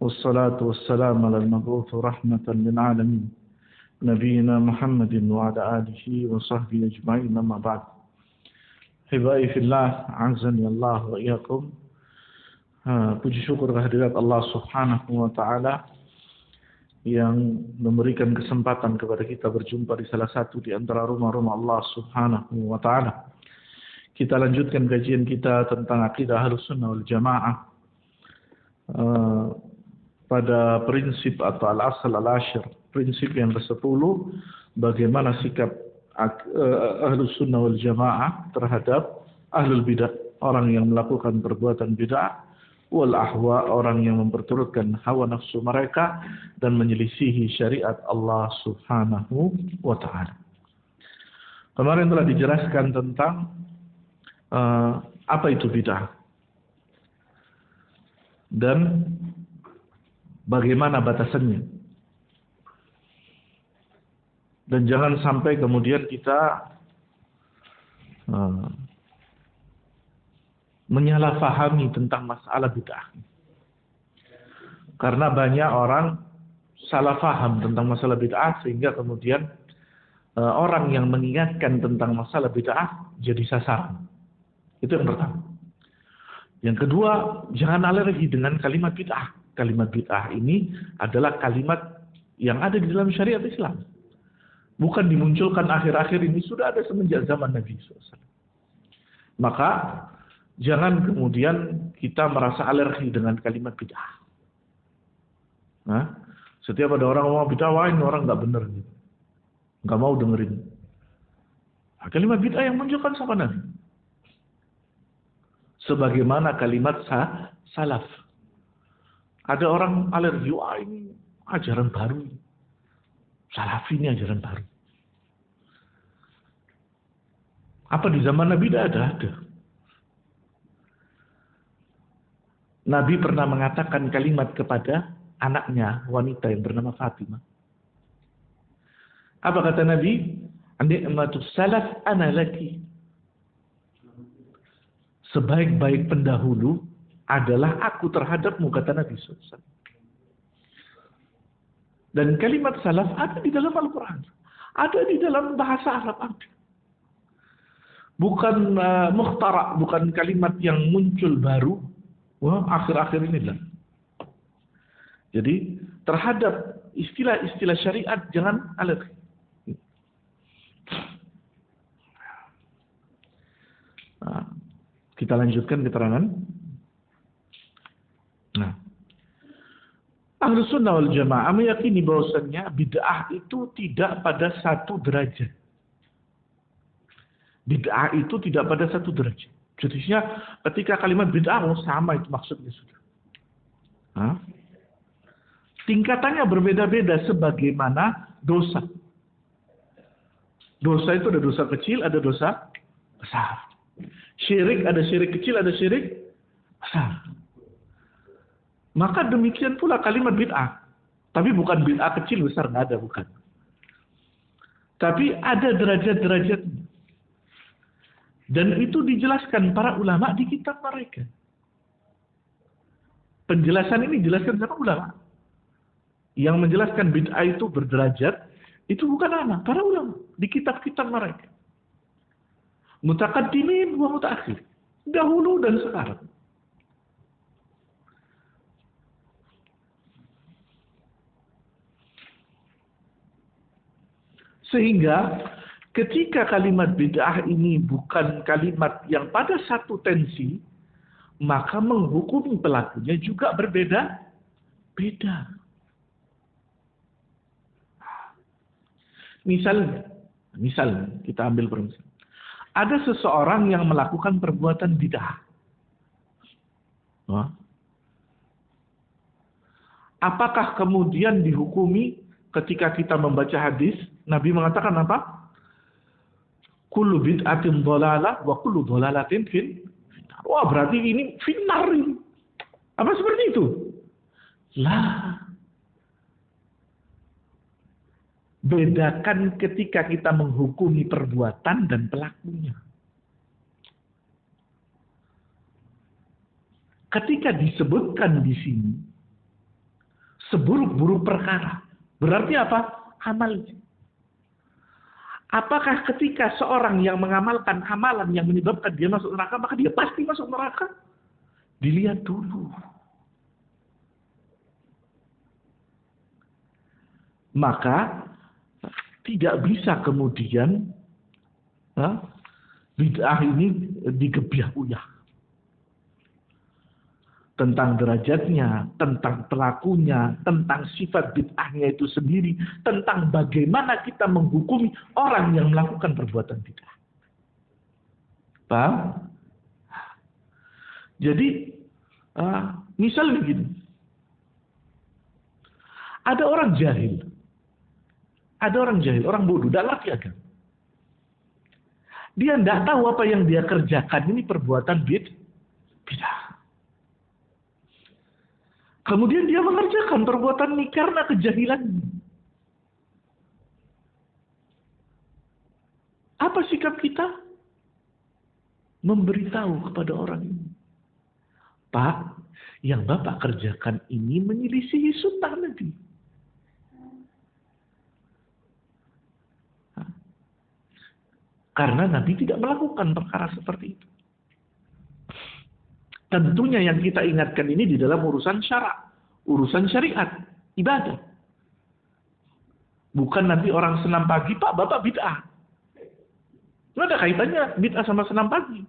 والصلاة والسلام على المبعوث رحمة للعالمين نبينا محمد وعلى آله وصحبه أجمعين أما بعد. Hibai fillah, azani Allah wa iyyakum. Puji syukur kehadirat Allah Subhanahu wa taala yang memberikan kesempatan kepada kita berjumpa di salah satu di antara rumah-rumah Allah Subhanahu wa taala. Kita lanjutkan kajian kita tentang akidah Ahlussunnah wal Jamaah pada prinsip atau al-asal al-ashir, prinsip yang ke-10, bagaimana sikap Ahlussunnah wal Jamaah terhadap ahlul bidah, orang yang melakukan perbuatan bid'ah, wal ahwa, orang yang memperturutkan hawa nafsu mereka dan menyelisihi syariat Allah Subhanahu wa taala. Kemarin telah dijelaskan tentang apa itu bid'ah dan bagaimana batasannya. Dan jangan sampai kemudian kita menyalahfahami tentang masalah bid'ah. Karena banyak orang salah faham tentang masalah bid'ah sehingga kemudian orang yang mengingatkan tentang masalah bid'ah jadi sasaran. Itu yang pertama. Yang kedua, jangan alergi dengan kalimat bid'ah. Kalimat bid'ah ini adalah kalimat yang ada di dalam syariat Islam. Bukan dimunculkan akhir-akhir ini, sudah ada semenjak zaman Nabi SAW. Maka jangan kemudian kita merasa alergi dengan kalimat bid'ah. Nah, setiap ada orang ngomong bid'ah, wah ini orang nggak benar, nggak mau dengerin. Nah, kalimat bid'ah yang munculkan sama Nabi. Sebagaimana kalimat salaf. Ada orang alergi, wah ini ajaran baru. Salafi ini ajaran baru. Apa di zaman Nabi tidak ada? Nabi pernah mengatakan kalimat kepada anaknya, wanita yang bernama Fatimah. Apa kata Nabi? Ni'matus salaf ana laki. Sebaik-baik pendahulu adalah aku terhadapmu, kata Nabi SAW. Dan kalimat salaf ada di dalam Al-Quran. Ada di dalam bahasa Arab. Ada. Bukan mukhtara, bukan kalimat yang muncul baru. Wah, akhir-akhir inilah. Jadi terhadap istilah-istilah syariat jangan alergi. Nah, kita lanjutkan keterangan. Nah, Ahlussunnah wal Jamaah meyakini bahwasannya bid'ah itu tidak pada satu derajat. Bid'ah itu tidak pada satu derajat. Jadinya ketika kalimat bid'ah sama itu maksudnya sudah. Hah? Tingkatannya berbeda-beda sebagaimana dosa. Dosa itu ada dosa kecil, ada dosa besar. Syirik ada syirik kecil, ada syirik besar. Maka demikian pula kalimat bid'ah. Tapi bukan bid'ah kecil, besar, nggak ada, bukan. Tapi ada derajat-derajat. Dan itu dijelaskan para ulama di kitab mereka. Penjelasan ini dijelaskan sama ulama. Yang menjelaskan bid'ah itu berderajat, itu bukan anak, para ulama. Di kitab-kitab mereka. Mutaqaddimin wa mutaakhir. Dahulu dan sekarang. Sehingga ketika kalimat bid'ah ini bukan kalimat yang pada satu tensi, maka menghukumi pelakunya juga berbeda-beda. Misalnya kita ambil permisal. Ada seseorang yang melakukan perbuatan bid'ah. Apakah kemudian dihukumi ketika kita membaca hadis, Nabi mengatakan apa? Kullu bid'atin dhalalah wa kullu dhalalatin fin. Wah, berarti ini finnar ini. Apa seperti itu? Lah. Bedakan ketika kita menghukumi perbuatan dan pelakunya. Ketika disebutkan di sini seburuk-buruk perkara. Berarti apa? Amalnya. Apakah ketika seorang yang mengamalkan amalan yang menyebabkan dia masuk neraka, maka dia pasti masuk neraka? Dilihat dulu. Maka tidak bisa kemudian bid'ah ini digebyah-uyah. Tentang derajatnya, tentang pelakunya, tentang sifat bid'ahnya itu sendiri, tentang bagaimana kita menghukumi orang yang melakukan perbuatan bid'ah. Paham? Jadi, misalnya begini. Ada orang jahil. Orang bodoh, tidak ngerti agama. Dia tidak tahu apa yang dia kerjakan ini perbuatan bid'ah. Kemudian dia mengerjakan perbuatan ini karena kejahilan. Apa sikap kita? Memberitahu kepada orang ini. Pak, yang Bapak kerjakan ini menyelisihi sunnah Nabi. Karena Nabi tidak melakukan perkara seperti itu. Tentunya yang kita ingatkan ini di dalam urusan syara, urusan syariat, ibadah. Bukan nanti orang senam pagi, Pak, Bapak bid'ah. Nggak ada kaitannya bid'ah sama senam pagi.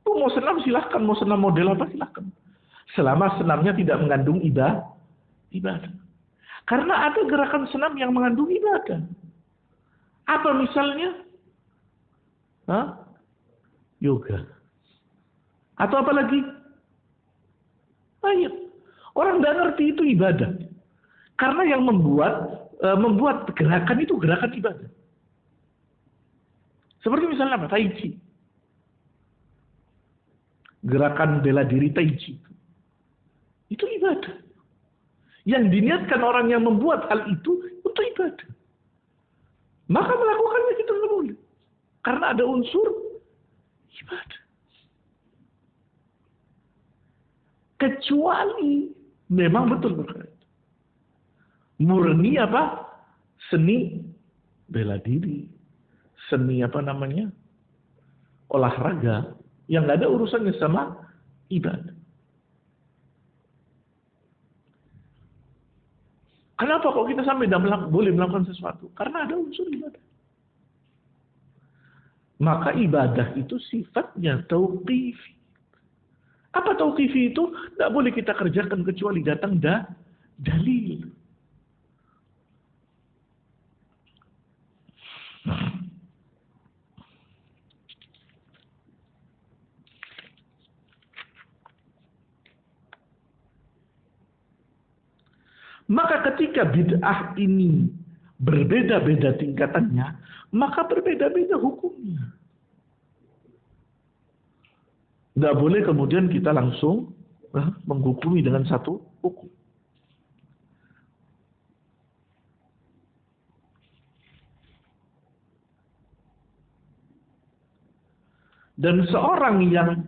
Mau senam silahkan, mau senam model apa silahkan. Selama senamnya tidak mengandung ibadah. Karena ada gerakan senam yang mengandung ibadah. Apa misalnya? Yoga. Atau apa lagi? Ayo. Orang tidak ngerti itu ibadah. Karena yang membuat gerakan itu gerakan ibadah. Seperti misalnya apa? Tai Chi. Gerakan bela diri Tai Chi. Itu ibadah. Yang diniatkan orang yang membuat hal itu untuk ibadah. Maka melakukannya kita nggak boleh. Karena ada unsur ibadah. Kecuali memang betul berkait. Murni apa? Seni bela diri. Seni olahraga. Yang nggak ada urusannya sama ibadah. Kenapa kok kita sampai tidak boleh melakukan sesuatu? Karena ada unsur ibadah. Maka ibadah itu sifatnya tauqifi. Apa tauqifi itu? Tidak boleh kita kerjakan kecuali datang dalil. Maka ketika bid'ah ini berbeda-beda tingkatannya, maka berbeda-beda hukumnya. Tidak boleh kemudian kita langsung menghukumi dengan satu hukum. Dan seorang yang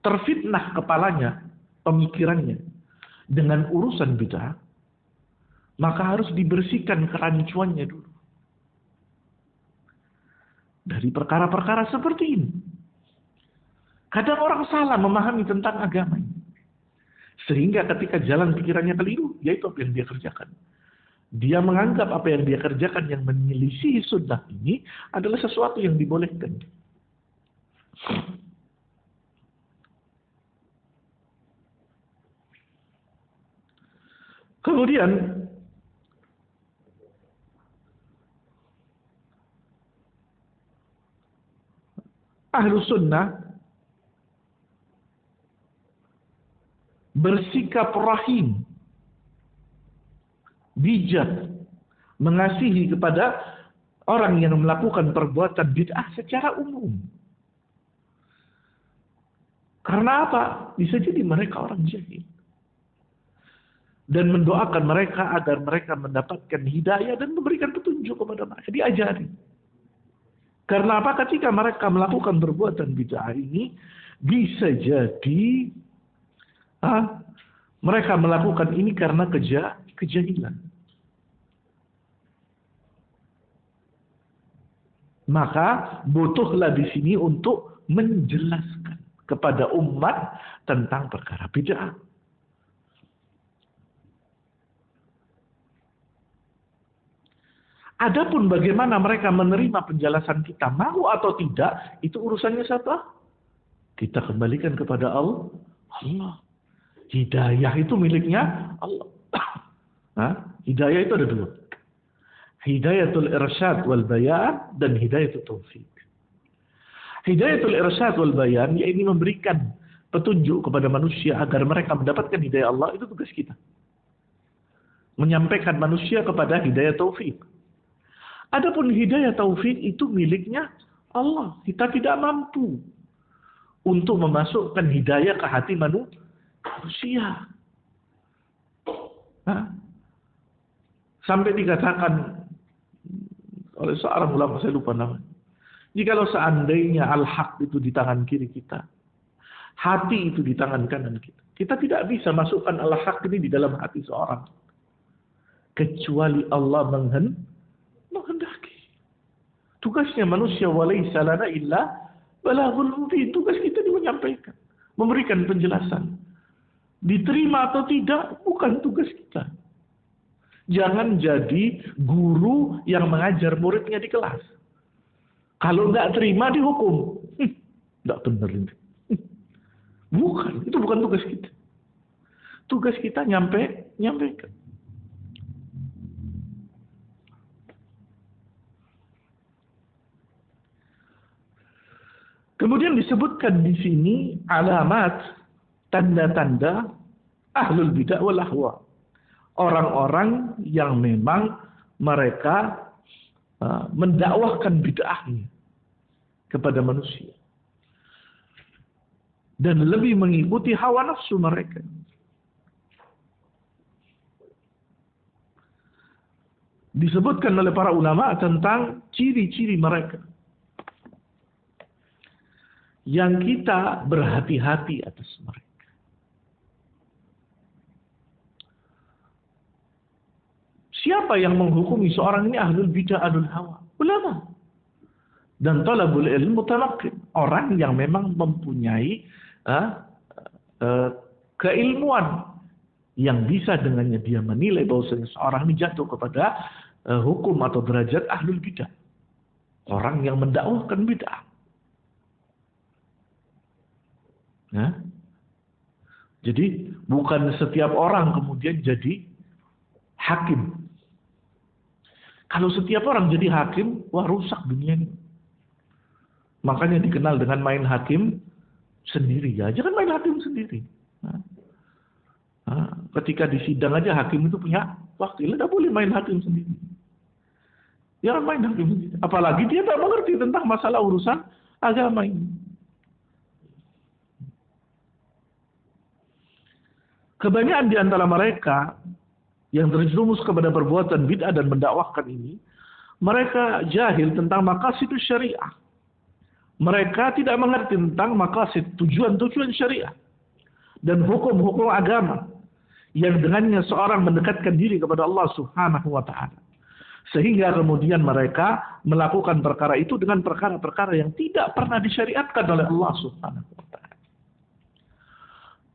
terfitnah kepalanya, pemikirannya, dengan urusan bid'ah, maka harus dibersihkan kerancuannya dulu. Dari perkara-perkara seperti ini. Kadang orang salah memahami tentang agama ini. Sehingga ketika jalan pikirannya keliru, yaitu apa yang dia kerjakan. Dia menganggap apa yang dia kerjakan yang menyelisihi sunnah ini adalah sesuatu yang dibolehkan. Kemudian Ahlus Sunnah bersikap rahim, bijak, mengasihi kepada orang yang melakukan perbuatan bid'ah secara umum. Karena apa? Bisa jadi mereka orang jahil. Dan mendoakan mereka agar mereka mendapatkan hidayah dan memberikan petunjuk kepada mereka. Diajari. Karena apa? Ketika mereka melakukan perbuatan bid'ah ini, bisa jadi Mereka melakukan ini karena kejahilan. Maka butuhlah di sini untuk menjelaskan kepada umat tentang perkara bid'ah. Adapun bagaimana mereka menerima penjelasan kita, mau atau tidak, itu urusannya siapa? Kita kembalikan kepada Allah. Hidayah itu miliknya Allah. Nah, hidayah itu ada dua. Hidayatul irsyad wal bayan dan hidayatul taufik. Hidayatul irsyad wal bayan, yaitu memberikan petunjuk kepada manusia agar mereka mendapatkan hidayah Allah, itu tugas kita. Menyampaikan manusia kepada hidayah taufik. Adapun hidayah taufik itu miliknya Allah. Kita tidak mampu untuk memasukkan hidayah ke hati manusia. Nah, sampai dikatakan oleh seorang ulama, saya lupa namanya, jikalau seandainya al-haq itu di tangan kiri kita, hati itu di tangan kanan kita, kita tidak bisa masukkan al-haq ini di dalam hati seorang, kecuali Allah menghendaki. Tugasnya manusia, walaysa lana illa balaghul mubin. Tugas kita menyampaikan, memberikan penjelasan. Diterima atau tidak bukan tugas kita. Jangan jadi guru yang mengajar muridnya di kelas. Kalau nggak terima dihukum. Nggak benar ini. Bukan, itu bukan tugas kita. Tugas kita nyampaikan. Kemudian disebutkan di sini alamat, tanda-tanda ahlul bidah wal ahwa. Orang-orang yang memang mereka mendakwahkan bid'ahnya kepada manusia dan lebih mengikuti hawa nafsu mereka. Disebutkan oleh para ulama tentang ciri-ciri mereka yang kita berhati-hati atas mereka. Siapa yang menghukumi seorang ini ahlul bidah, ahlul hawa? Ulama. Dan talabul ilmu mutamakin. Orang yang memang mempunyai keilmuan yang bisa dengannya dia menilai bahwasanya seorang ini jatuh kepada hukum atau derajat ahlul bidah. Orang yang mendakwahkan bid'ah. Nah, jadi bukan setiap orang kemudian jadi hakim. Kalau setiap orang jadi hakim, wah rusak dunia ini. Makanya dikenal dengan main hakim sendiri ya. Jangan main hakim sendiri. Ketika di sidang aja hakim itu punya wakil, tidak boleh main hakim sendiri. Jangan main hakim sendiri. Apalagi dia tak mengerti tentang masalah urusan agama ini. Kebanyakan di antara mereka yang terjerumus kepada perbuatan bid'ah dan mendakwahkan ini, mereka jahil tentang maqasidus syariah. Mereka tidak mengerti tentang maqasid, tujuan-tujuan syariah dan hukum-hukum agama yang dengannya seorang mendekatkan diri kepada Allah Subhanahu wa taala. Sehingga kemudian mereka melakukan perkara itu dengan perkara-perkara yang tidak pernah disyariatkan oleh Allah Subhanahu wa taala.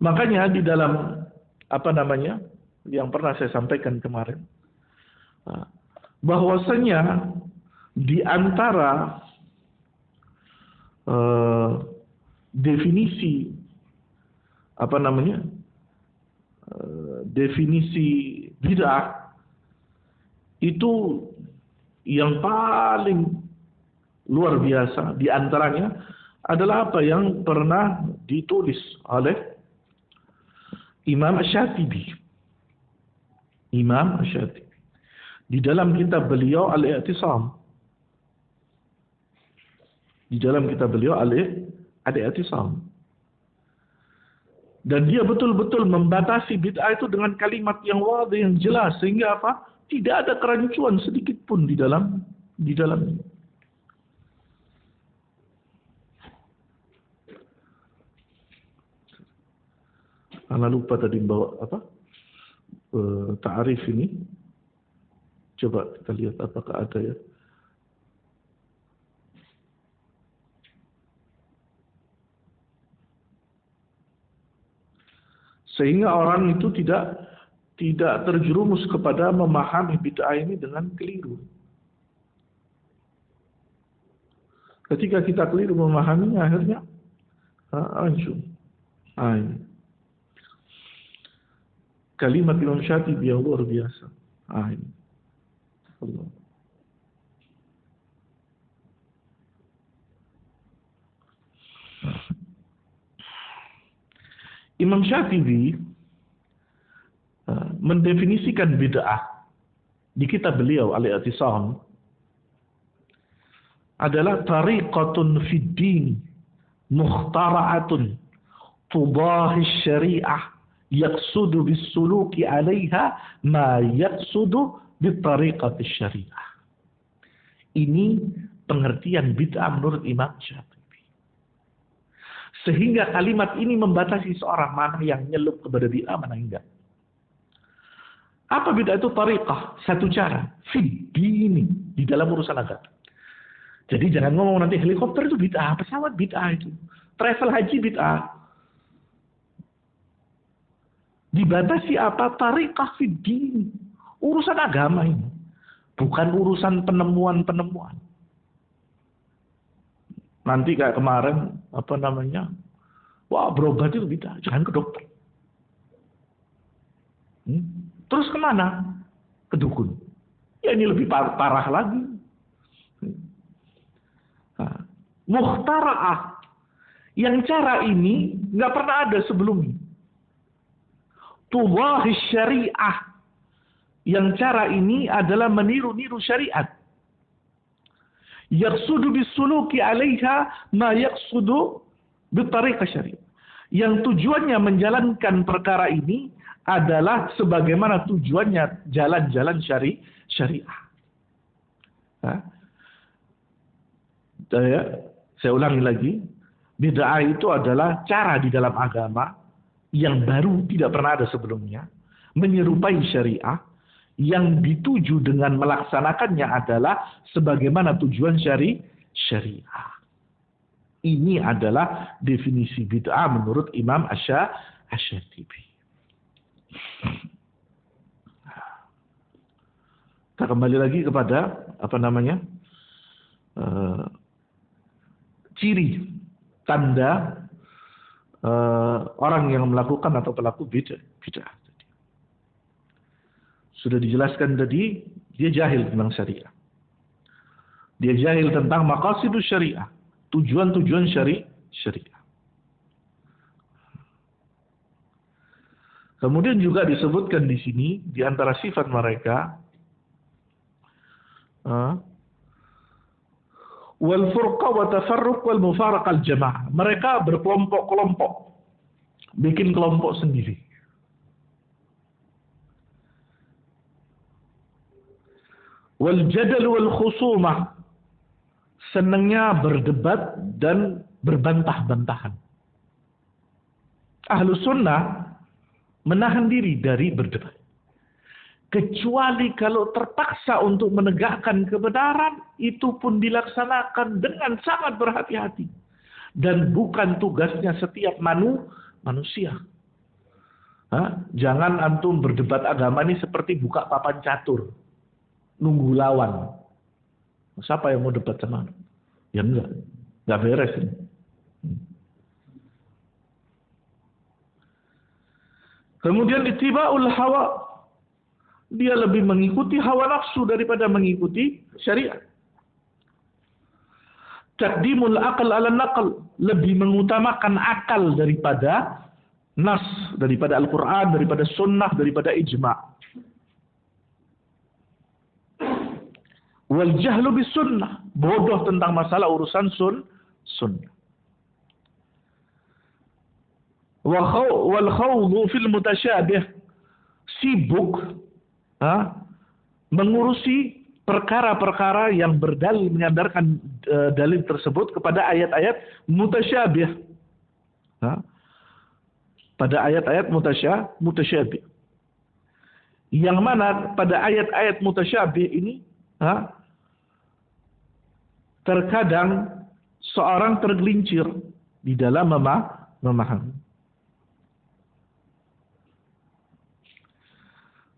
Makanya di dalam yang pernah saya sampaikan kemarin, bahwasanya di antara definisi definisi bid'ah itu yang paling luar biasa di antaranya adalah apa yang pernah ditulis oleh Imam Asy-Syatibi. Imam Asy-Syatibi di dalam kitab beliau Al-I'tisam. Di dalam kitab beliau Al-I'tisam. Dan dia betul-betul membatasi bid'ah itu dengan kalimat yang wadih, yang jelas, sehingga apa? Tidak ada kerancuan sedikit pun di dalamnya. Ana lupa tadi bawa apa? Ta'arif ini. Coba kita lihat apakah ada ya. Sehingga orang itu tidak terjerumus kepada memahami bid'ah ini dengan keliru. Ketika kita keliru memahaminya, akhirnya hancur. Kalimat Imam Syatibi yang luar biasa. Allah. Imam Syatibi mendefinisikan bid'ah di kitab beliau Al-I'tisam adalah tariqatun fid din mukhtara'atun tudahi syariah yaqsudu bis-suluki 'alaiha ma yaqsudu bitariqati syariah. Ini pengertian bid'ah menurut Imam Syatibi. Sehingga kalimat ini membatasi seorang mana yang nyelup kepada bid'ah, mana enggak. Apa bid'ah itu? Tariqah, satu cara. Fiddini, di dalam urusan agama. Jadi jangan ngomong nanti helikopter itu bid'ah, pesawat bid'ah itu. Travel haji bid'ah. Dibatasi apa? Tariqah fiddini. Urusan agama ini. Bukan urusan penemuan-penemuan. Nanti kayak kemarin, wah berobat itu bid'ah, jangan ke dokter. Terus kemana? Ke dukun. Ya ini lebih parah lagi. Mukhtara'ah. Yang cara ini nggak pernah ada sebelumnya. Tudahi syariah. Yang cara ini adalah meniru-niru syariat. Yaqsudu bis-suluki 'alaiha ma yaqsudu bitariqah syariah. Yang tujuannya menjalankan perkara ini adalah sebagaimana tujuannya jalan-jalan syariah. Saya ulangi lagi, bid'ah itu adalah cara di dalam agama yang baru tidak pernah ada sebelumnya, menyerupai syariah. Yang dituju dengan melaksanakannya adalah sebagaimana tujuan syariah. Ini adalah definisi bid'ah menurut Imam Asy-Syatibi. Kita kembali lagi kepada ciri tanda orang yang melakukan atau pelaku bid'ah. Sudah dijelaskan tadi, dia jahil tentang syariah. Dia jahil tentang maqasidus syariah, tujuan-tujuan syariah. Kemudian juga disebutkan di sini di antara sifat mereka wal furqa wa tafarruq wal mufaraq al jamaah. Mereka berkelompok-kelompok, bikin kelompok sendiri. Wal jadal wal khusumah, senangnya berdebat dan berbantah-bantahan. Ahlu sunnah menahan diri dari berdebat. Kecuali kalau terpaksa untuk menegakkan kebenaran, itu pun dilaksanakan dengan sangat berhati-hati. Dan bukan tugasnya setiap manusia. Jangan antum berdebat agama ini seperti buka papan catur. Nunggu lawan. Siapa yang mau debat sama anda? Ya enggak beres ini. Kemudian ittiba'ul hawa. Dia lebih mengikuti hawa nafsu daripada mengikuti syariat. Taqdimul aql ala naql. Lebih mengutamakan akal daripada nas, daripada Al-Quran, daripada sunnah, daripada ijma'. Wal jahlu bis sunnah, bodoh tentang masalah urusan sunnah. Wal khawdhu fil mutasyabih, sibuk mengurusi perkara-perkara yang berdalil, menyandarkan dalil tersebut kepada ayat-ayat mutasyabih. pada ayat-ayat mutasyabih. Yang mana pada ayat-ayat mutasyabih ini terkadang seorang tergelincir di dalam memahami.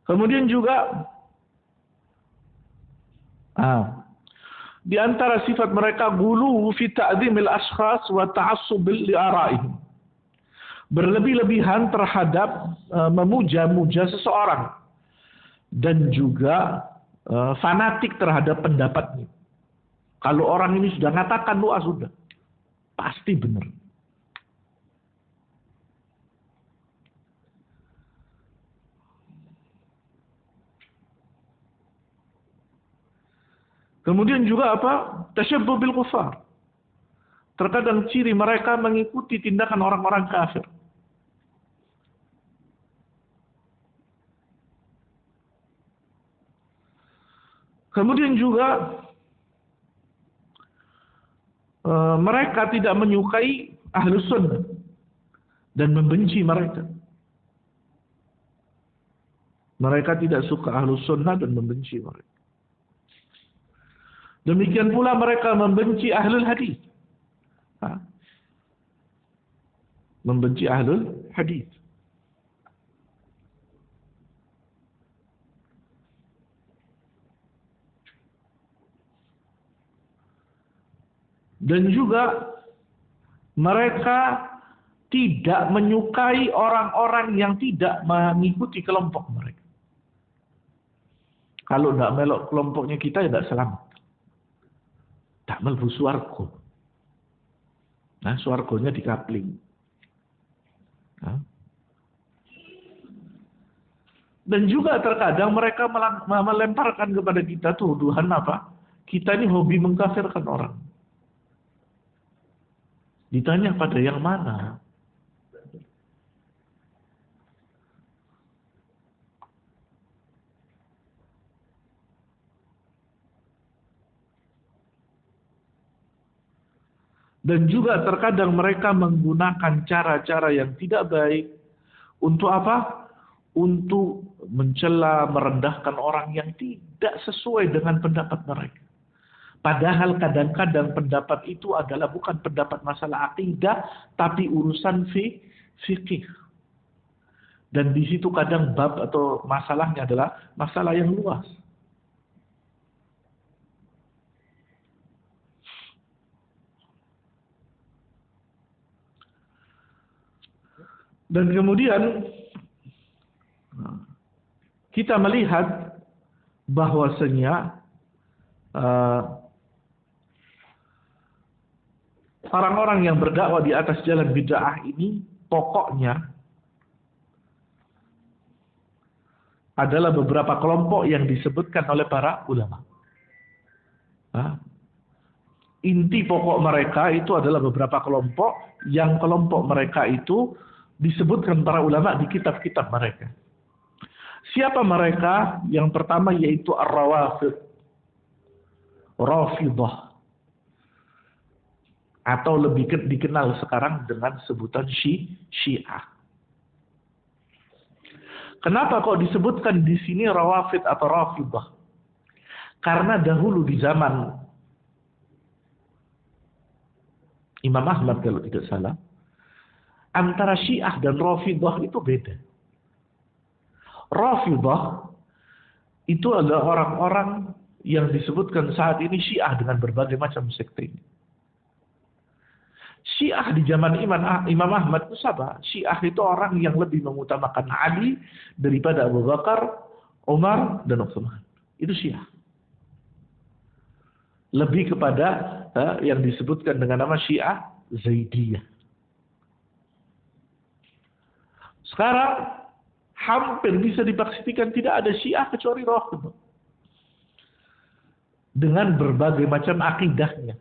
Kemudian juga di antara sifat mereka gulu fi ta'dhimil ashkhas wa ta'assub li ara'ihim. Berlebih-lebihan terhadap memuja-muja seseorang dan juga fanatik terhadap pendapatnya. Kalau orang ini sudah mengatakan doa sudah pasti benar. Kemudian juga tasyabbuh bil kufar. Terkadang ciri mereka mengikuti tindakan orang-orang kafir. Kemudian juga mereka tidak menyukai Ahlus Sunnah dan membenci mereka. Mereka tidak suka Ahlus Sunnah dan membenci mereka. Demikian pula mereka membenci Ahlul Hadis. Membenci Ahlul Hadis. Dan juga mereka tidak menyukai orang-orang yang tidak mengikuti kelompok mereka. Kalau tidak melok kelompoknya kita, ya tidak selamat. Tak melbu swarga. Nah, swarganya dikapling. Dan juga terkadang mereka melemparkan kepada kita tuduhan kita ini hobi mengkafirkan orang. Ditanya pada yang mana? Dan juga terkadang mereka menggunakan cara-cara yang tidak baik untuk Untuk mencela, merendahkan orang yang tidak sesuai dengan pendapat mereka. Padahal kadang-kadang pendapat itu adalah bukan pendapat masalah akidah, tapi urusan fikih. Dan di situ kadang bab atau masalahnya adalah masalah yang luas. Dan kemudian kita melihat bahwasanya orang-orang yang berdakwah di atas jalan bid'ah ini pokoknya adalah beberapa kelompok yang disebutkan oleh para ulama. Inti pokok mereka itu adalah beberapa kelompok yang kelompok mereka itu disebutkan para ulama di kitab-kitab mereka. Siapa mereka? Yang pertama yaitu Ar-Rawafid, Rafidah, atau lebih dikenal sekarang dengan sebutan Syiah. Kenapa kok disebutkan di sini Rawafid atau Rafidah? Karena dahulu di zaman Imam Ahmad kalau tidak salah, antara Syiah dan Rafidah itu beda. Rafidah itu adalah orang-orang yang disebutkan saat ini Syiah dengan berbagai macam sekte. Syiah di zaman Imam Ahmad itu siapa? Syiah itu orang yang lebih mengutamakan Ali daripada Abu Bakar, Umar, dan Utsman. Itu Syiah. Lebih kepada yang disebutkan dengan nama Syiah Zaidiyah. Sekarang hampir bisa dipastikan tidak ada Syiah kecuali Rafidah. Dengan berbagai macam akidahnya.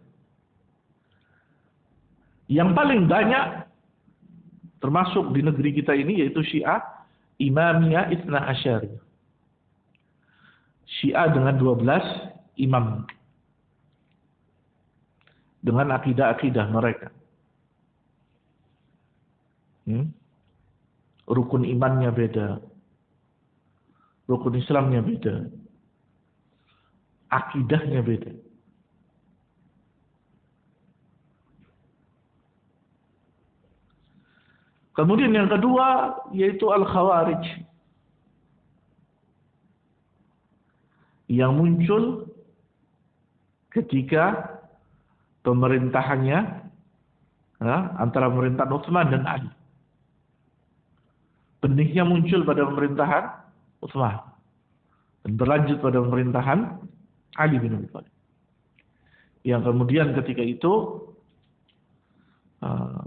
Yang paling banyak termasuk di negeri kita ini yaitu Syiah Imamiyah Itsna Asyariyah. Syiah dengan 12 imam. Dengan akidah-akidah mereka. rukun imannya beda, rukun Islamnya beda, akidahnya beda. Kemudian yang kedua yaitu Al-Khawarij yang muncul ketika pemerintahannya antara pemerintahan Utsman dan Ali. Benihnya muncul pada pemerintahan Utsman dan berlanjut pada pemerintahan Ali bin Abi Thalib. Yang kemudian ketika itu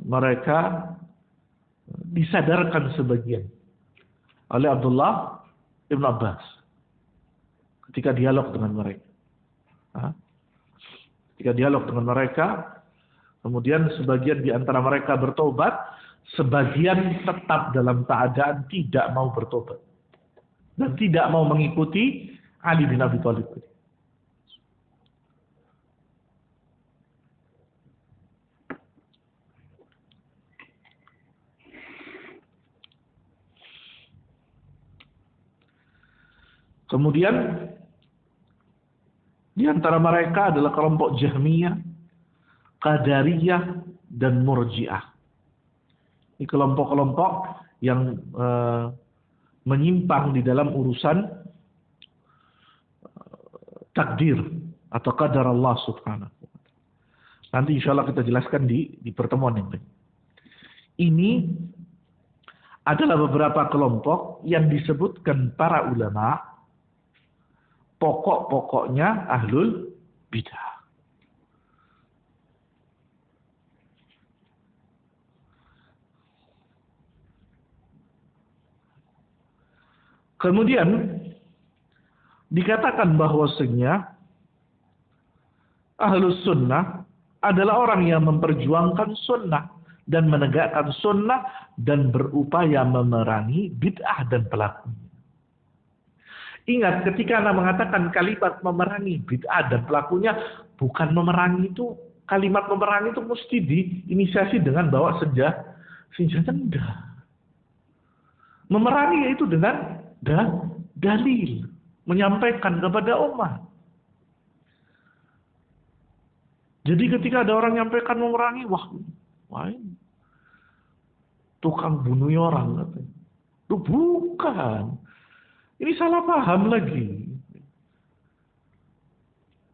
mereka disadarkan sebagian oleh Abdullah Ibn Abbas ketika dialog dengan mereka. Ketika dialog dengan mereka, kemudian sebagian di antara mereka bertobat, sebagian tetap dalam keadaan tidak mau bertobat dan tidak mau mengikuti Ali bin Abi Thalib. Kemudian di antara mereka adalah kelompok Jahmiyah, Qadariyah, dan Murji'ah. Ini kelompok-kelompok yang menyimpang di dalam urusan takdir atau qadar Allah Subhanahu wa ta'ala. Nanti insya Allah kita jelaskan di pertemuan yang lain. Ini adalah beberapa kelompok yang disebutkan para ulama pokok-pokoknya ahlul bidah. Kemudian dikatakan bahwasanya ahlus sunnah adalah orang yang memperjuangkan sunnah dan menegakkan sunnah dan berupaya memerangi bid'ah dan pelakunya. Ingat, ketika Anda mengatakan kalimat memerangi bid'ah dan pelakunya, bukan memerangi itu, kalimat memerangi itu mesti diinisiasi dengan bawa senjata. Enggak. Memerangi itu dengan dalil, menyampaikan kepada umat. Jadi ketika ada orang menyampaikan memerangi, wah ini tukang bunuh orang katanya. Itu bukan. Ini salah paham lagi.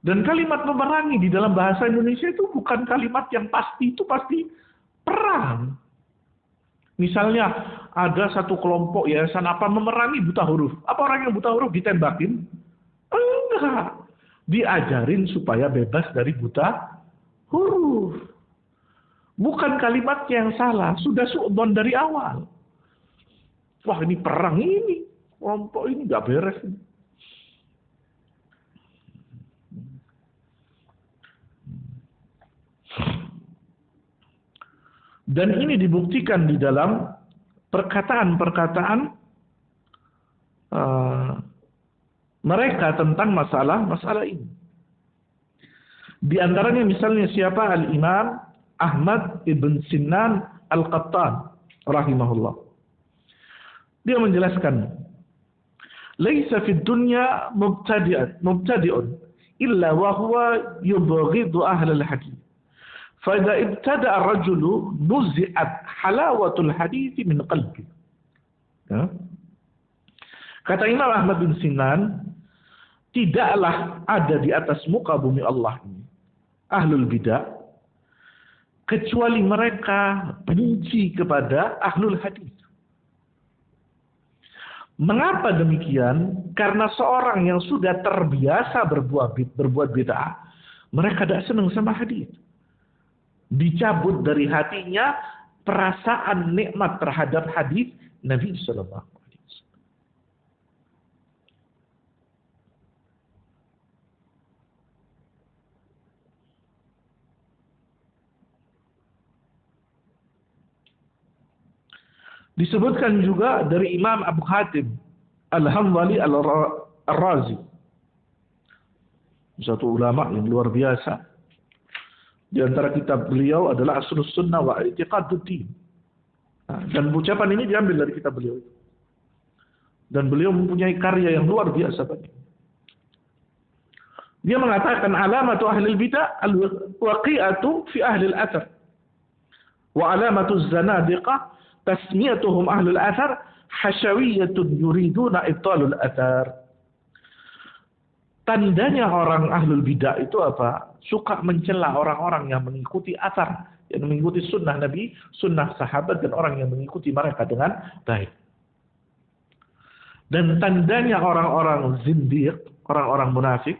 Dan kalimat memerangi di dalam bahasa Indonesia itu bukan kalimat yang pasti, itu pasti perang. Misalnya ada satu kelompok yayasan apa memerangi buta huruf. Apa orang yang buta huruf ditembakin? Enggak. Diajarin supaya bebas dari buta huruf. Bukan kalimat yang salah, sudah su'don dari awal. Wah ini perang ini. Kelompok ini nggak beres. Dan ini dibuktikan di dalam perkataan-perkataan mereka tentang masalah ini. Di antaranya misalnya siapa? Al-Imam Ahmad ibn Sinan Al-Qattan rahimahullah. Dia menjelaskan, "Laisa fid dunya mubtadi'un illa wa huwa yubghidu ahlal hadith. Fa idza ibtada'a ar-rajulu nuzi'at halawatul hadith min qalbi." Ya. Kata Imam Ahmad bin Sinan, tidaklah ada di atas muka bumi Allah ini ahlul bidah kecuali mereka benci kepada ahlul hadis. Mengapa demikian? Karena seorang yang sudah terbiasa berbuat bid'ah, mereka tidak senang sama hadis. Dicabut dari hatinya perasaan nikmat terhadap hadis Nabi sallallahu alaihi wasallam. Disebutkan juga dari Imam Abu Hatim Al-Hamdali Al-Razi, satu ulama yang luar biasa. Di antara kitab beliau adalah Aslus Sunnah wa I'tiqaduddin. Nah, dan ucapan ini diambil dari kitab beliau. Dan beliau mempunyai karya yang luar biasa tadi. Dia mengatakan alamatu ahli bidah al-waqi'atu fi ahli al-athar. Wa alamatu az-zanadiqah tasmiyatuhum ahli al-athar hasyawiyyatun yuriduna ibtalul athar. Tandanya orang ahlul bidah itu apa? Suka mencela orang-orang yang mengikuti athar, yang mengikuti sunnah Nabi, sunnah sahabat, dan orang yang mengikuti mereka dengan baik. Dan tandanya orang-orang zindiq, orang-orang munafik,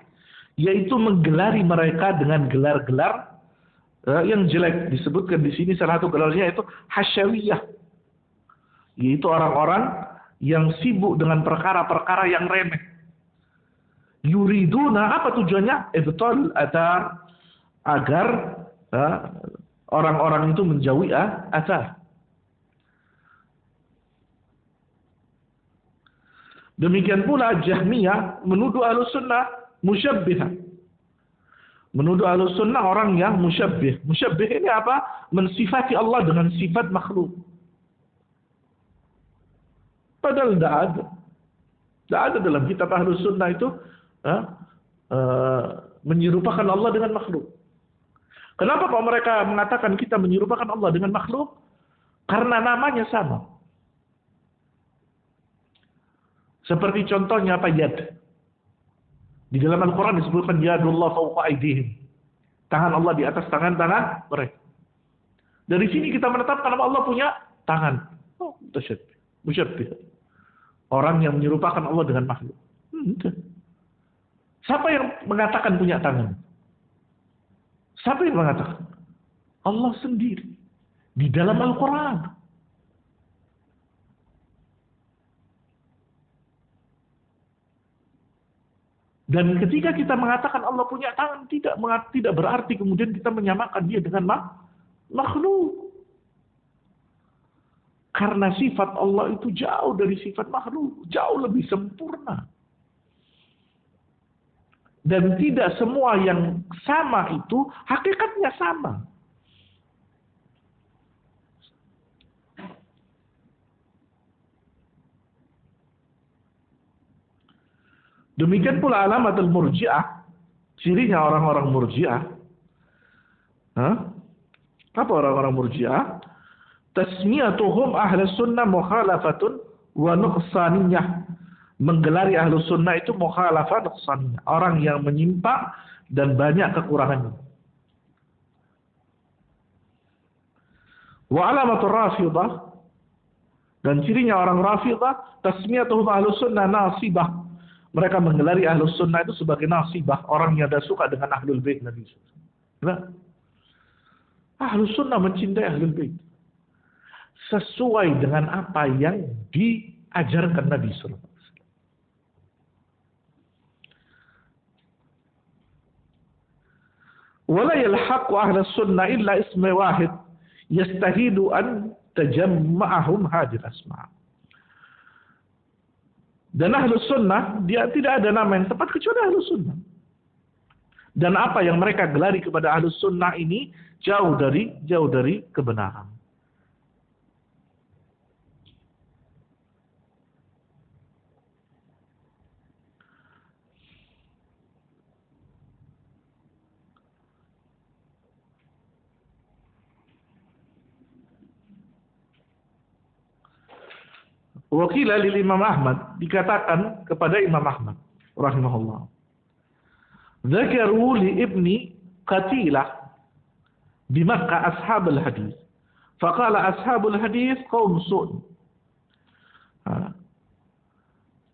yaitu menggelari mereka dengan gelar-gelar yang jelek. Disebutkan di sini salah satu gelarnya itu hasyawiyah, yaitu orang-orang yang sibuk dengan perkara-perkara yang remeh. Yuriduna, apa tujuannya? Ibtal athar, agar orang-orang itu menjauhi athar. Demikian pula Jahmiyah menuduh Ahlus Sunnah musyabbihah. Menuduh Ahlus Sunnah orang yang musyabbih. Musyabbih ini apa? Mensifati Allah dengan sifat makhluk. Padahal tidak ada. Tidak ada dalam kitab Ahlus Sunnah itu menyerupakan Allah dengan makhluk. Kenapa kok mereka mengatakan kita menyerupakan Allah dengan makhluk? Karena namanya sama. Seperti contohnya apa? Yad. Di dalam Al-Quran disebutkan yadullah fawqa aydihim. Tangan Allah di atas tangan-tangan mereka. Dari sini kita menetapkan Allah punya tangan. Oh, musyabbih. Orang yang menyerupakan Allah dengan makhluk. Siapa yang mengatakan punya tangan? Siapa yang mengatakan? Allah sendiri. Di dalam Al-Quran. Dan ketika kita mengatakan Allah punya tangan, tidak berarti kemudian kita menyamakan dia dengan makhluk. Karena sifat Allah itu jauh dari sifat makhluk. Jauh lebih sempurna. Dan tidak semua yang sama itu hakikatnya sama. Demikian pula alamat al-murji'ah. Cirinya orang-orang murji'ah. Apa orang-orang murji'ah? Tasmiyatuhum ahli sunnah mukhalafatun wa nuqsaniyah. Menggelari ahlu sunnah itu mukhalafah nuqsaniyah. Orang yang menyimpang dan banyak kekurangannya. Wa alamatul rafidah. Dan cirinya orang rafidah. Tasmiyatuhum ahlu sunnah nasibah. Mereka menggelari ahlus sunnah itu sebagai nasibah, orang yang ada suka dengan ahlul bait Nabi. Nah, ahlus sunnah mencintai ahlul bait sesuai dengan apa yang diajarkan Nabi SAW. Wala yalhaqu ahlus sunnah illa ismi wahid yastahidu an tajamma'ahum hadil asma'. Dan ahlus sunnah, dia tidak ada nama yang tepat kecuali ahlus sunnah. Dan apa yang mereka gelari kepada ahlus sunnah ini jauh dari kebenaran. Wakila lil Imam Ahmad, dikatakan kepada Imam Ahmad rahimahullah. Zakaru li ibni Qatilah di Makkah ashabul hadis. Faqala ashabul hadis qaum su'.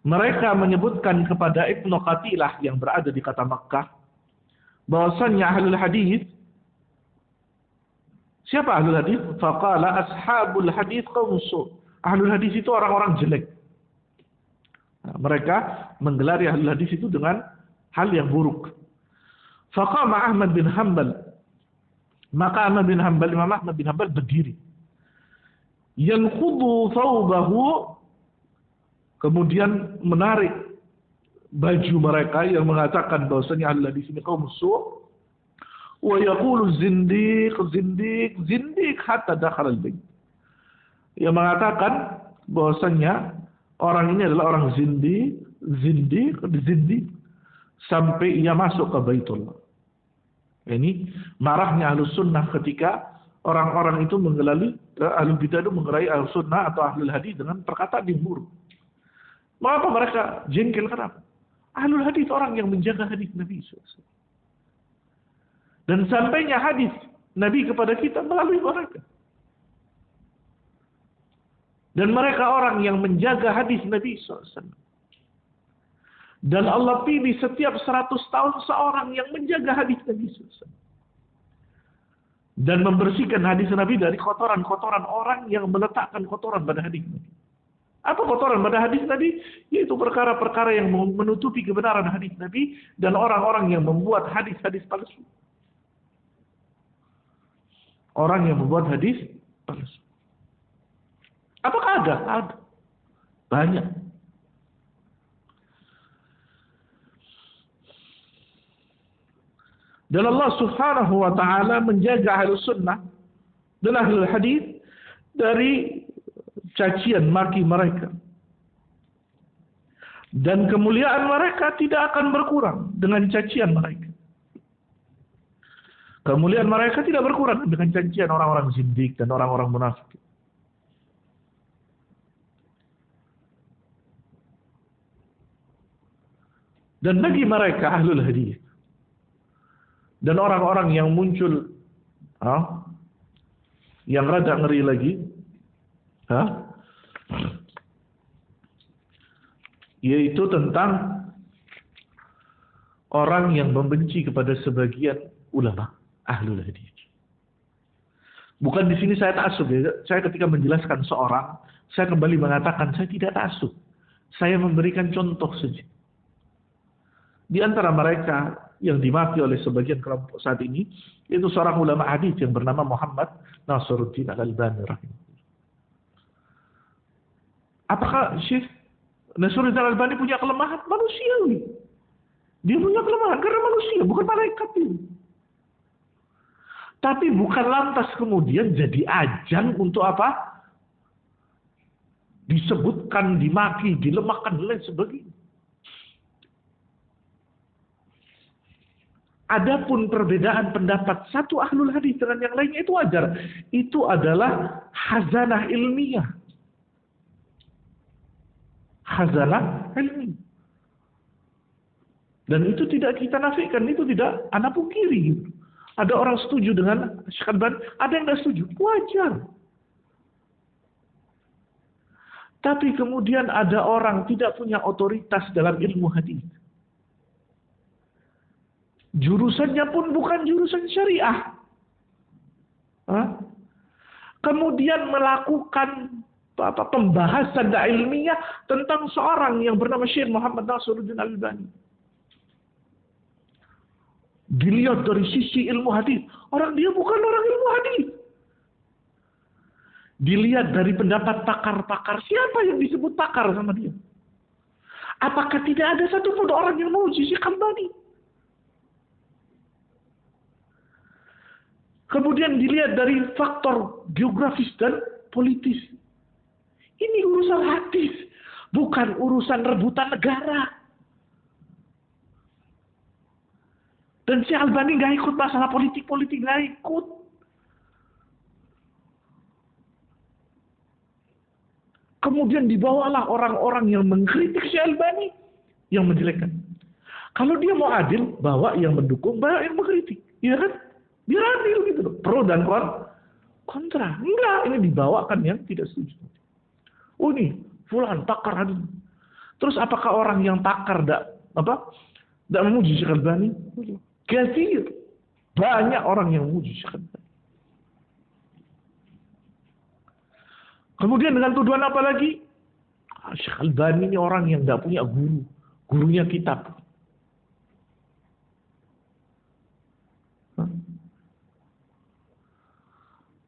Mereka menyebutkan kepada Ibnu Qatilah yang berada di kota Makkah bahwasannya ahlul hadis. Siapa ahlul hadis? Faqala ashabul hadis qaum su'. Ahlul hadis itu orang-orang jelek. Mereka menggelari ahlul hadis itu dengan hal yang buruk. Faqama Ahmad bin Hanbal. Maka Imam Ahmad bin Hanbal berdiri. Yanqudu thawbahu, kemudian menarik baju mereka yang mengatakan bahwasanya ahlul hadis ini kaum su'. Wa yaqulu zindiq hatta dakhala al-bayt. yang mengatakan bahwasanya orang ini adalah orang zindi sampai ia masuk ke Baitullah. Ini marahnya Ahlus Sunnah ketika orang-orang itu menggelali Ahlul Bidah itu menggerai Ahlus Sunnah atau Ahlul Hadis dengan perkataan yang buruk. Mengapa mereka jengkel? Kenapa? Ahlul Hadis orang yang menjaga hadis Nabi SAW. Dan sampainya hadis Nabi kepada kita melalui mereka. Dan mereka orang yang menjaga hadis Nabi SAW. Dan Allah pilih setiap 100 tahun seorang yang menjaga hadis Nabi SAW. Dan membersihkan hadis Nabi dari kotoran-kotoran orang yang meletakkan kotoran pada hadis Nabi. Apa kotoran pada hadis Nabi? Yaitu perkara-perkara yang menutupi kebenaran hadis Nabi dan orang-orang yang membuat hadis-hadis palsu. Orang yang membuat hadis palsu. Apakah ada? Ada. Banyak. Dan Allah Subhanahu wa taala menjaga Ahlus Sunnah dan Ahlul Hadis dari cacian maki mereka. Dan kemuliaan mereka tidak akan berkurang dengan cacian mereka. Kemuliaan mereka tidak berkurang dengan cacian orang-orang zindik dan orang-orang munafik. Dan bagi mereka Ahlul Hadis dan orang-orang yang muncul yang rada ngeri lagi, yaitu tentang orang yang membenci kepada sebagian ulama Ahlul Hadis. Bukan di sini saya ta'assub ya. Saya ketika menjelaskan seorang, saya kembali mengatakan saya tidak ta'assub. Saya memberikan contoh saja. Di antara mereka yang dimaki oleh sebagian kelompok saat ini, itu seorang ulama hadis yang bernama Muhammad Nasiruddin Al-Albani rahimahullah. Apakah Syekh Nasiruddin Al-Albani punya kelemahan? Manusiawi. Dia punya kelemahan karena manusia, bukan malaikat itu. Tapi bukan lantas kemudian jadi ajang untuk apa? Disebutkan, dimaki, dilemahkan, dan lain sebagainya. Adapun perbedaan pendapat satu ahlul hadis dengan yang lainnya itu wajar. Itu adalah khazanah ilmiah. Khazanah ilmiah. Dan itu tidak kita nafikan, itu tidak anak pungkiri. Ada orang setuju dengan Syekh Albani, ada yang tidak setuju. Wajar. Tapi kemudian ada orang tidak punya otoritas dalam ilmu hadis. Jurusannya pun bukan jurusan syariah. Kemudian melakukan pembahasan ilmiah tentang seorang yang bernama Syekh Muhammad Nasiruddin Al-Albani. Dilihat dari sisi ilmu hadis, orang dia bukan orang ilmu hadis. Dilihat dari pendapat pakar-pakar, siapa yang disebut pakar sama dia? Apakah tidak ada satupun orang yang memuji Syekh Albani? Kemudian dilihat dari faktor geografis dan politis. Ini urusan hadis, bukan urusan rebutan negara. Dan Syekh Albani nggak ikut masalah politik-politik, nggak ikut. Kemudian dibawalah orang-orang yang mengkritik Syekh Albani, yang menjelekkan. Kalau dia mau adil, bawa yang mendukung, bawa yang mengkritik, ya kan? Biar adil gitu loh. Pro dan kontra. Enggak, ini dibawakan yang tidak setuju. Oh ini, fulan pakar hadis. Terus apakah orang yang pakar tidak memuji Syekh Albani? Katsir. Banyak orang yang memuji Syekh Albani. Kemudian dengan tuduhan apa lagi? Syekh Albani ini orang yang tidak punya guru. Gurunya kitab.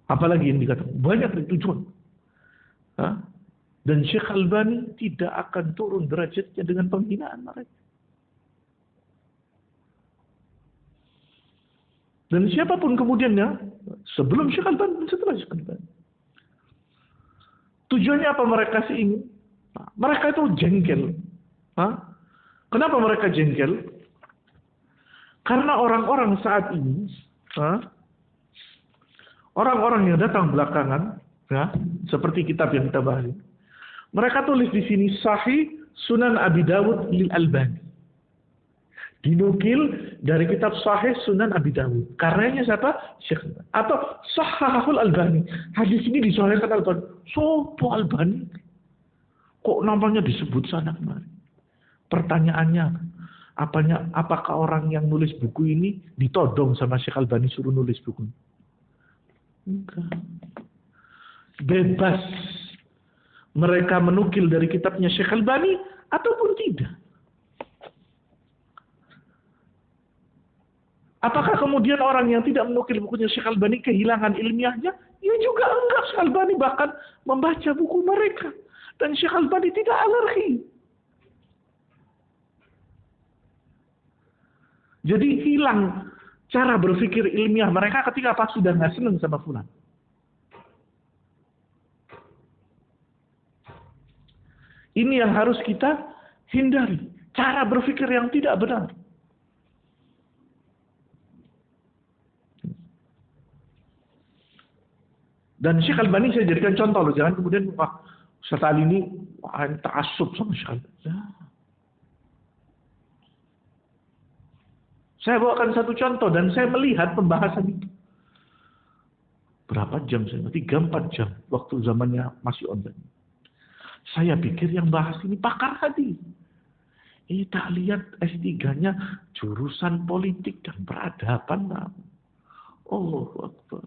Apalagi yang dikatakan banyak tujuan. Dan Syekh Albani tidak akan turun derajatnya dengan penghinaan mereka. Dan siapapun kemudiannya, sebelum Syekh Albani dan setelah Syekh Albani. Tujuannya apa mereka sih ingin? Mereka itu jengkel. Kenapa mereka jengkel? Karena orang-orang saat ini, orang-orang yang datang belakangan, seperti kitab yang kita bahas, mereka tulis di sini Sahih Sunan Abi Dawud lil Albani. Dinukil dari kitab Sahih Sunan Abi Dawud. Karenanya siapa? Syekh. Atau Sahahul Albani. Hadis ini disahihkan Albani. Sopo Albani? Kok namanya disebut sana kemari? Pertanyaannya, apakah orang yang nulis buku ini ditodong sama Syekh Albani suruh nulis buku? Enggak. Bebas mereka menukil dari kitabnya Syekh Albani ataupun tidak. Apakah kemudian orang yang tidak menukil bukunya Syekh Albani kehilangan ilmiahnya? Ya juga enggak. Syekh Albani bahkan membaca buku mereka. Dan Syekh Albani tidak alergi. Jadi hilang cara berpikir ilmiah mereka ketika pas sudah nggak senang sama fulan. Ini yang harus kita hindari. Cara berpikir yang tidak benar. Dan Syekh Albani saya jadikan contoh loh. Jangan kemudian, Ustaz Ali ini ta'assub sama Syekh Albani. Ya. Saya bawakan satu contoh dan saya melihat pembahasan itu. Berapa jam saya? 3-4 jam. Waktu zamannya masih online. Saya pikir yang bahas ini pakar hadis. Tak lihat S3-nya jurusan politik dan peradaban. Allahu Akbar.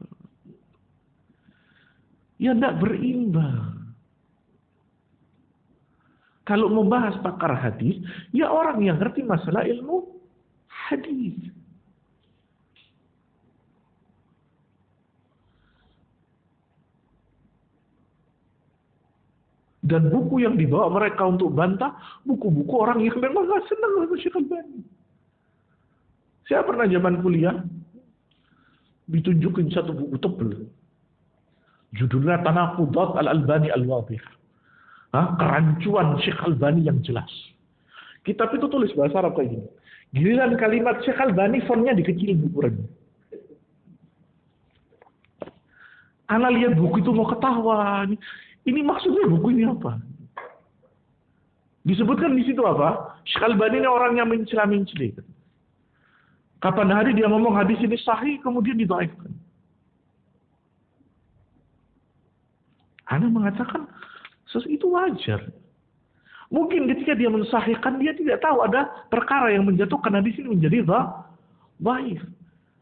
Ya tidak berimbang. Kalau membahas pakar hadis, ya orang yang ngerti masalah ilmu hadis. Dan buku yang dibawa mereka untuk bantah, buku-buku orang yang memang gak senang sama Syekh Albani. Saya pernah zaman kuliah, ditunjukin satu buku tebal. Judulnya Tanaqudat Al-Albani Al-Wadih. Kerancuan Syekh Albani yang jelas. Kitab itu tulis bahasa Arab kayak gini. Giliran kalimat Syekh Albani fontnya dikecilin ukurannya. Ana lihat buku itu mau ketawa. Ini maksudnya buku ini apa? Disebutkan di situ apa? Syekh Albani ini orang yang mencela-mencela. Kapan hari dia ngomong hadis ini sahih, kemudian didhaifkan. Ana mengatakan itu wajar. Mungkin ketika dia mensahihkan, dia tidak tahu ada perkara yang menjatuhkan hadis ini menjadi dhaif.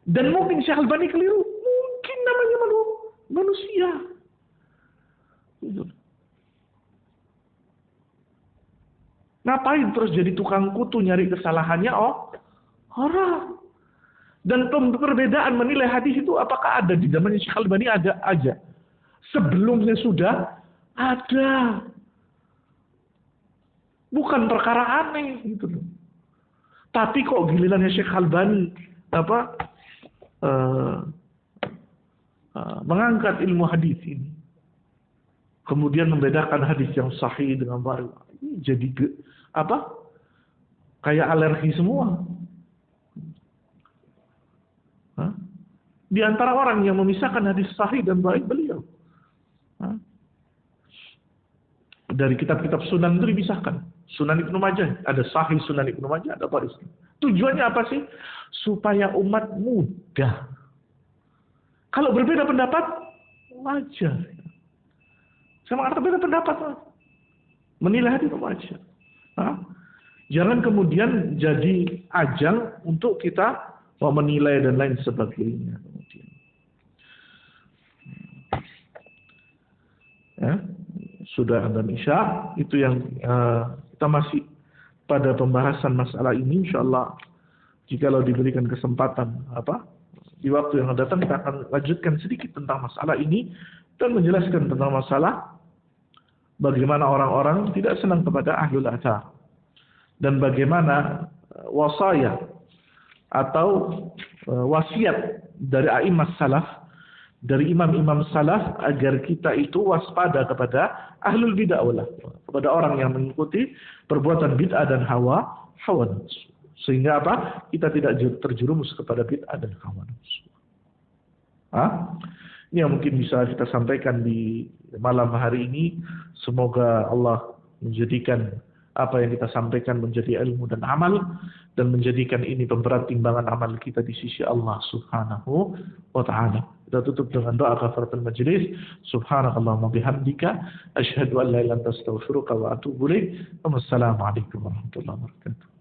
Dan mungkin Syekh Albani keliru. Mungkin namanya manusia. Ngapain terus jadi tukang kutu nyari kesalahannya? Orang. Dan perbedaan menilai hadis itu apakah ada di zamannya Syekh Albani? Ada aja. Sebelumnya sudah ada. Bukan perkara aneh gitu loh. Tapi kok gilirannya Syekh Albani mengangkat ilmu hadis ini. Kemudian membedakan hadis yang sahih dengan dhaif. Jadi kayak alergi semua. Di antara orang yang memisahkan hadis sahih dan dhaif beliau. Dari kitab-kitab Sunan itu dipisahkan. Sunan Ibnu Majah, ada Sahih Sunan Ibnu Majah, ada dhaif. Tujuannya apa sih? Supaya umat mudah. Kalau berbeda pendapat, wajar. Saya mengatakan berbeda pendapat, menilai hadis wajar. Jangan kemudian jadi ajang untuk kita menilai dan lain sebagainya. Ya, sudah dan Isya itu yang kita masih pada pembahasan masalah ini. Insyaallah jikalau diberikan kesempatan di waktu yang datang kita akan lanjutkan sedikit tentang masalah ini dan menjelaskan tentang masalah bagaimana orang-orang tidak senang kepada ahlul athar dan bagaimana wasaya atau wasiat dari a'immas salaf dari imam-imam salaf agar kita itu waspada kepada ahlul bid'ah kepada orang yang mengikuti perbuatan bid'ah dan hawa nafsu. Sehingga apa? Kita tidak terjerumus kepada bid'ah dan hawa nafsu. Ini yang mungkin bisa kita sampaikan di malam hari ini. Semoga Allah menjadikan apa yang kita sampaikan menjadi ilmu dan amal, dan menjadikan ini pemberat timbangan amal kita di sisi Allah Subhanahu wa ta'ala. Kita tutup dengan doa kafaratul majlis. Subhanakallahumma bihamdika asyhadu an la ilaha illa anta astaghfiruka wa atubu ilaik. Wassalamualaikum warahmatullahi wabarakatuh.